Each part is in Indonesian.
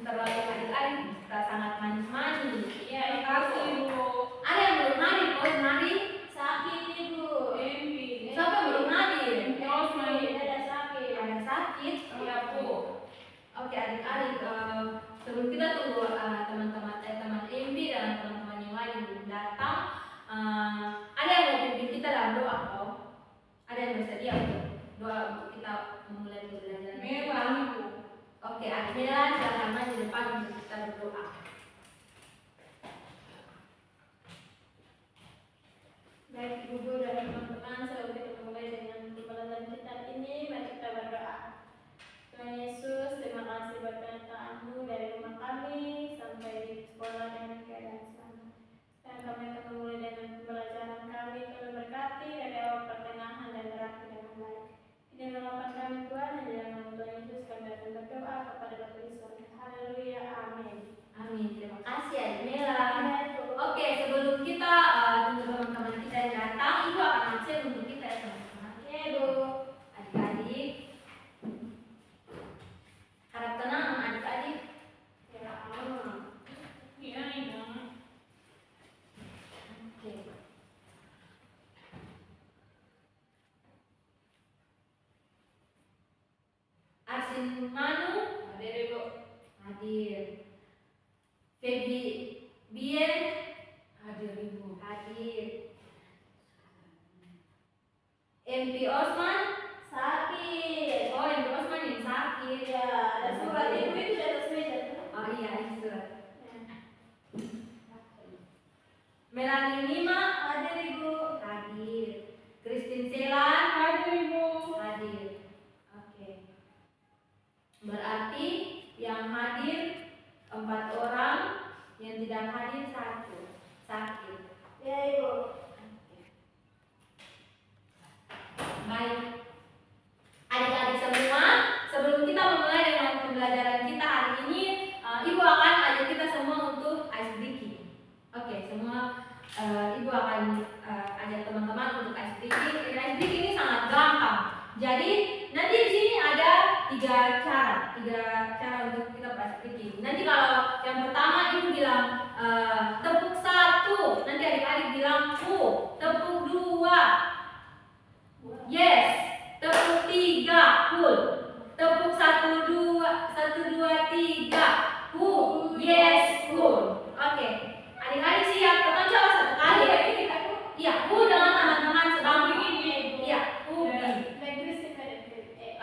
terlalu adik-adik kita sangat manis-manis. Iya, terima kasih Bu. Ada yang belum hadir, kok mari. Sakit Ibu. Siapa yang belum hadir? Ada sakit. Ada sakit. Iya Bu. Oke adik-adik, sebelum kita tunggu teman-teman MP dan teman-teman yang lain belum datang, ada yang mau pimpin kita dalam doa kok? Ada yang bersedia untuk doa untuk kita memulai pembelajaran? Memang Bu. Oke, adik Mela silakan maju di depan untuk kita berdoa. Baik Ibu Guru dan teman-teman, sebelum kita mulai dengan pembelajaran kita ini, mari kita berdoa. Tuhan Yesus, terima kasih buat penyertaan-Mu dari rumah kami sampai di sekolah dengan keadaan selamat. Dan kami akan memulai dengan pembelajaran kami, Tuhan berkati dari awal pertengahan dan berakhir dengan baik. Ini harapan kami Tuhan, dan dalam nama Tuhan Yesus kami akan berdoa kepada Bapa di surga. Haleluya, amin. Amin. Terima kasih adik Mela. Amin. Oke, sebelum kita tunggu teman-teman kita yang datang, Ibu akan absen untuk kita ya teman-teman. Oke Bu. Adik-adik, harap tenang adik-adik. Ya. Iya, iya. Oke. Arsin Manu, Hadir Ibu. hadir. Feby Bien, Hadir Ibu. hadir. MP Osman, Sakit. oh MP Osman yang sakit. Ya, ada surat Ibu itu di atas meja. Oh iya, ini surat. Ya. Melanie Nima, Hadir Ibu. hadir. Christine Selan, Hadir Ibu. hadir. Oke. Berarti yang hadir 4 orang, yang tidak hadir 1. Sakit. Ya Ibu. Baik. Adik-adik semua, sebelum kita memulai dengan pembelajaran kita hari ini, Ibu akan ajak kita semua untuk ice breaking. Oke, semua Ibu akan ajak teman-teman untuk ice breaking. Ice breaking ini sangat gampang. Jadi nanti di sini ada 3 cara untuk kita ice breaking. Nanti kalau yang pertama Ibu bilang tepuk 1, nanti adik-adik bilang tepuk 2. Yes, tepuk 3, cool. Tepuk 1 2 3. Yes, cool. Oke. Adik-adik siap? Kita coba satu kali. Iya, dengan teman-teman sedang begini. Iya, Dan Kristen ada.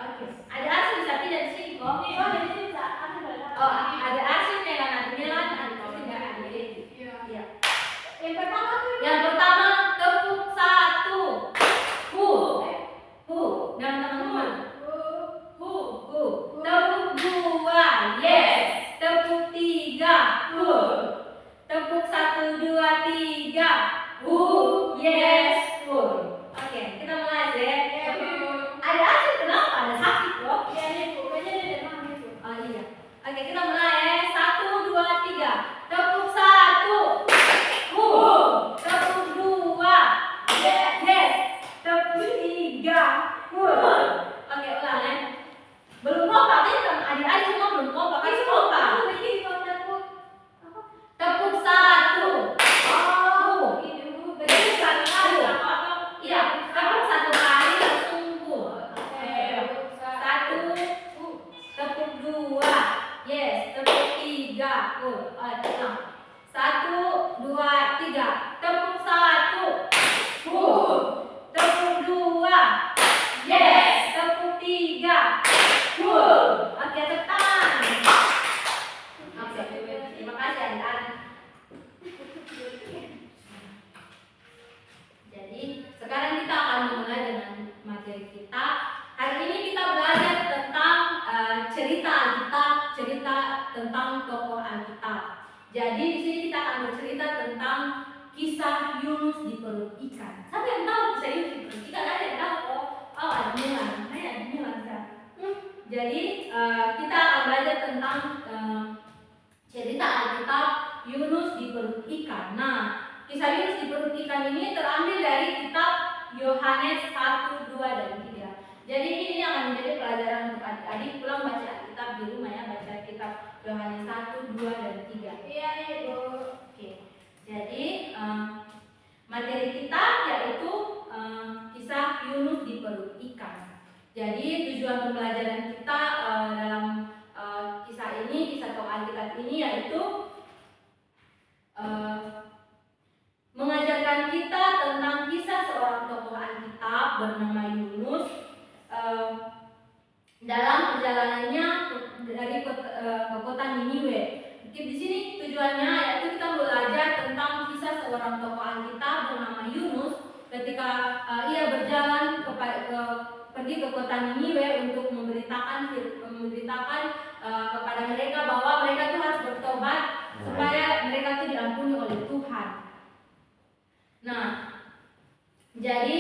Oke. Ada Arsi bisa tidak di sini kok? Oh, jadi bisa. Aku boleh. Oh, ada Arsi dengan adik Milan, adik Arsi dan adik Devi. Iya. Yang pertama tuh. Yang pertama tepuk 1. Dan teman-teman. Tepuk 2. Yes. Tepuk 3. Tepuk 1 2 3. Yes. Oke, kita mulai deh. Ya, Bu. Ada Arsi kenapa? Ada sakit loh. Ya, Ibu. Kayaknya dia demam gitu. Oh iya. Oke, kita mulai. 1 2 3. Tepuk 1. Tepuk 2. Yes. Tepuk 3. Oke, ulang ya. Belum kompak ini adik-adik semua belum kompak. Harus kompak. Tepuk 1. Ini Bu. Jadi satu kali. Iya, tepuk 1 kali langsung Bu. Satu. Tepuk 2. Yes, tepuk 3. Ulang. 1 2 3. Tepuk 1. Tepuk 2. Yes, tepuk 3. Oke, tekan. Oke, terima kasih adik-adik. Jadi sekarang kita akan memulai dengan materi kita. Hari ini kita belajar tentang cerita Alkitab, cerita tentang tokoh Alkitab. Jadi di sini kita akan bercerita tentang kisah Yunus di perut ikan. Siapa yang tahu kisah Yunus di perut ikan? Ada yang tahu? Oh, ada Milan. Ada Milan kan? Jadi kita akan belajar tentang cerita Alkitab Yunus di perut ikan. Nah, kisah Yunus di perut ikan ini terambil dari kitab Yohanes 1, 2, dan 3. Jadi ini akan menjadi pelajaran untuk adik-adik. Pulang baca Alkitab di rumah ya, baca kitab Yohanes 1, materi kita yaitu kisah Yunus di perut ikan. Jadi tujuan pembelajaran kita dalam kisah tokoh Alkitab ini yaitu mengajarkan kita tentang kisah seorang tokoh Alkitab bernama Yunus dalam perjalanannya dari ke kota Niniwe. Di sini tujuannya yaitu kita belajar tentang kisah seorang tokoh Alkitab bernama Yunus ketika ia berjalan pergi ke kota Niniwe untuk memberitakan kepada mereka bahwa mereka itu harus bertobat supaya mereka itu diampuni oleh Tuhan. Nah, jadi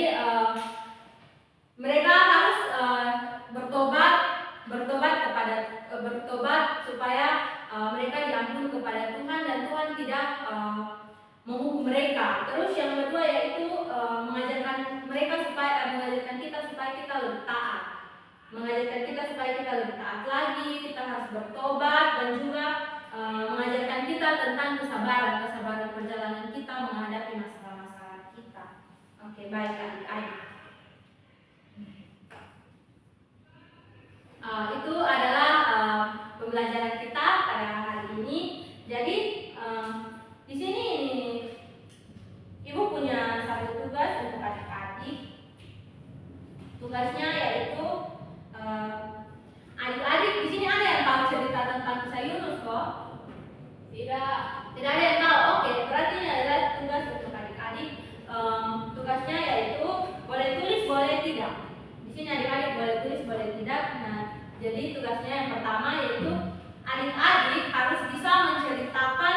mereka harus bertobat supaya mereka diampuni kepada Tuhan dan Tuhan tidak menghukum mereka. Terus yang kedua yaitu mengajarkan kita supaya kita lebih taat. Mengajarkan kita supaya kita lebih taat lagi, kita harus bertobat dan juga mengajarkan kita tentang kesabaran perjalanan kita menghadapi masalah-masalah kita. Oke, baik adik-adik. Itu adalah pembelajaran kita pada hari ini. Jadi di sini Ibu punya satu tugas untuk adik-adik. Tugasnya yaitu adik-adik di sini ada yang tahu cerita tentang kisah Yunus kok? Tidak ada yang tahu. Oke, berarti ini adalah tugas untuk adik-adik. Tugasnya yaitu boleh tulis, boleh tidak. Di sini adik-adik boleh tulis, boleh tidak. Nah, jadi tugasnya yang pertama yaitu adik-adik harus bisa menceritakan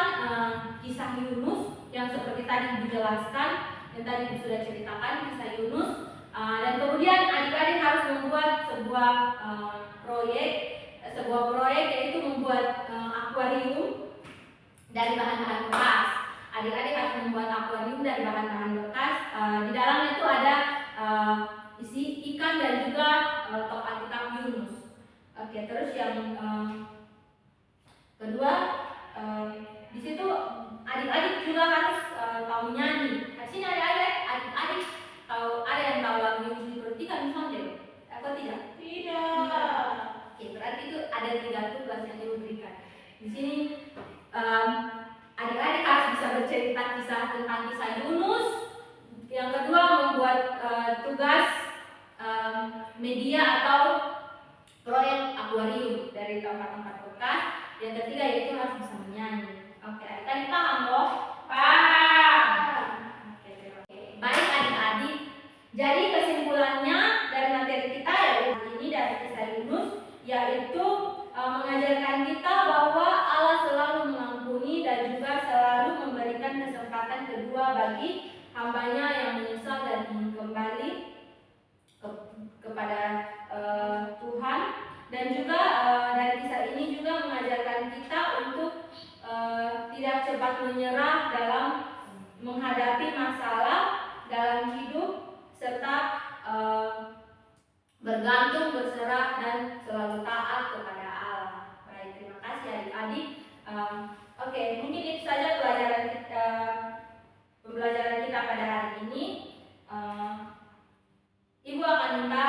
kisah Yunus yang seperti tadi dijelaskan, yang tadi sudah ceritakan kisah Yunus. Dan kemudian adik-adik harus membuat sebuah proyek yaitu membuat akuarium dari bahan-bahan bekas. Adik-adik harus membuat akuarium dari bahan-bahan bekas. Di dalamnya itu ada isi ikan dan juga tokoh Alkitab Yunus. Oke, terus yang kedua, di situ adik-adik juga harus tahu nyanyi. Di sini adik-adik tahu, ada yang tahu lagu Yunus di perut ikan misalnya? Atau tidak? Tidak. Oke, berarti itu ada 3 tugas yang diberikan. Di sini adik-adik harus bisa bercerita tentang kisah Yunus. Yang kedua membuat tugas media atau proyek akuarium dari tempat-tempat bekas. Yang ketiga yaitu harus bisa menyanyi. Oke, adik-adik paham loh? Paham. Oke. Baik adik-adik. Jadi kesimpulannya dari materi kita yaitu ini dari kisah Yunus yaitu mengajarkan kita bahwa Allah selalu mengampuni dan juga selalu memberikan kesempatan kedua bagi hambanya yang menyesal dan ingin kembali kepada Tuhan. Dan juga dari kisah ini juga mengajarkan kita untuk tidak cepat menyerah dalam menghadapi masalah dalam hidup serta bergantung, berserah dan selalu taat kepada Allah. Baik, terima kasih adik-adik. Oke, mungkin itu saja pembelajaran kita pada hari ini. Ibu akan minta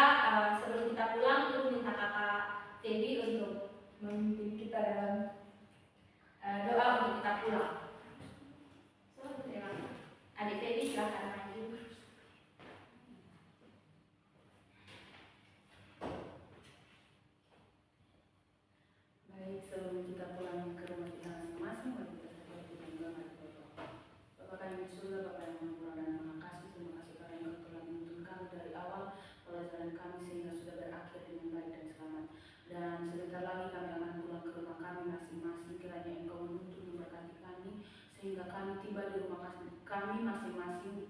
sebelum kita pulang, Ibu minta kakak Devi untuk memimpin kita dalam doa untuk kita pulang. Adik Devi silakan maju. Baik, sebelum kita pulang ke rumah kita masing-masing, mari kita berdoa dan berdoa. Bapa kami di surga, Bapa yang Maha Pemurah dan Maha Kasih, terima kasih karena Engkau telah menuntun kami dari awal pelajaran kami sehingga sudah berakhir dengan baik dan selamat. Dan sebentar lagi kami akan pulang ke rumah kami masing-masing. Kiranya Engkau menuntun memberkati kami sehingga kami tiba di rumah kami masing-masing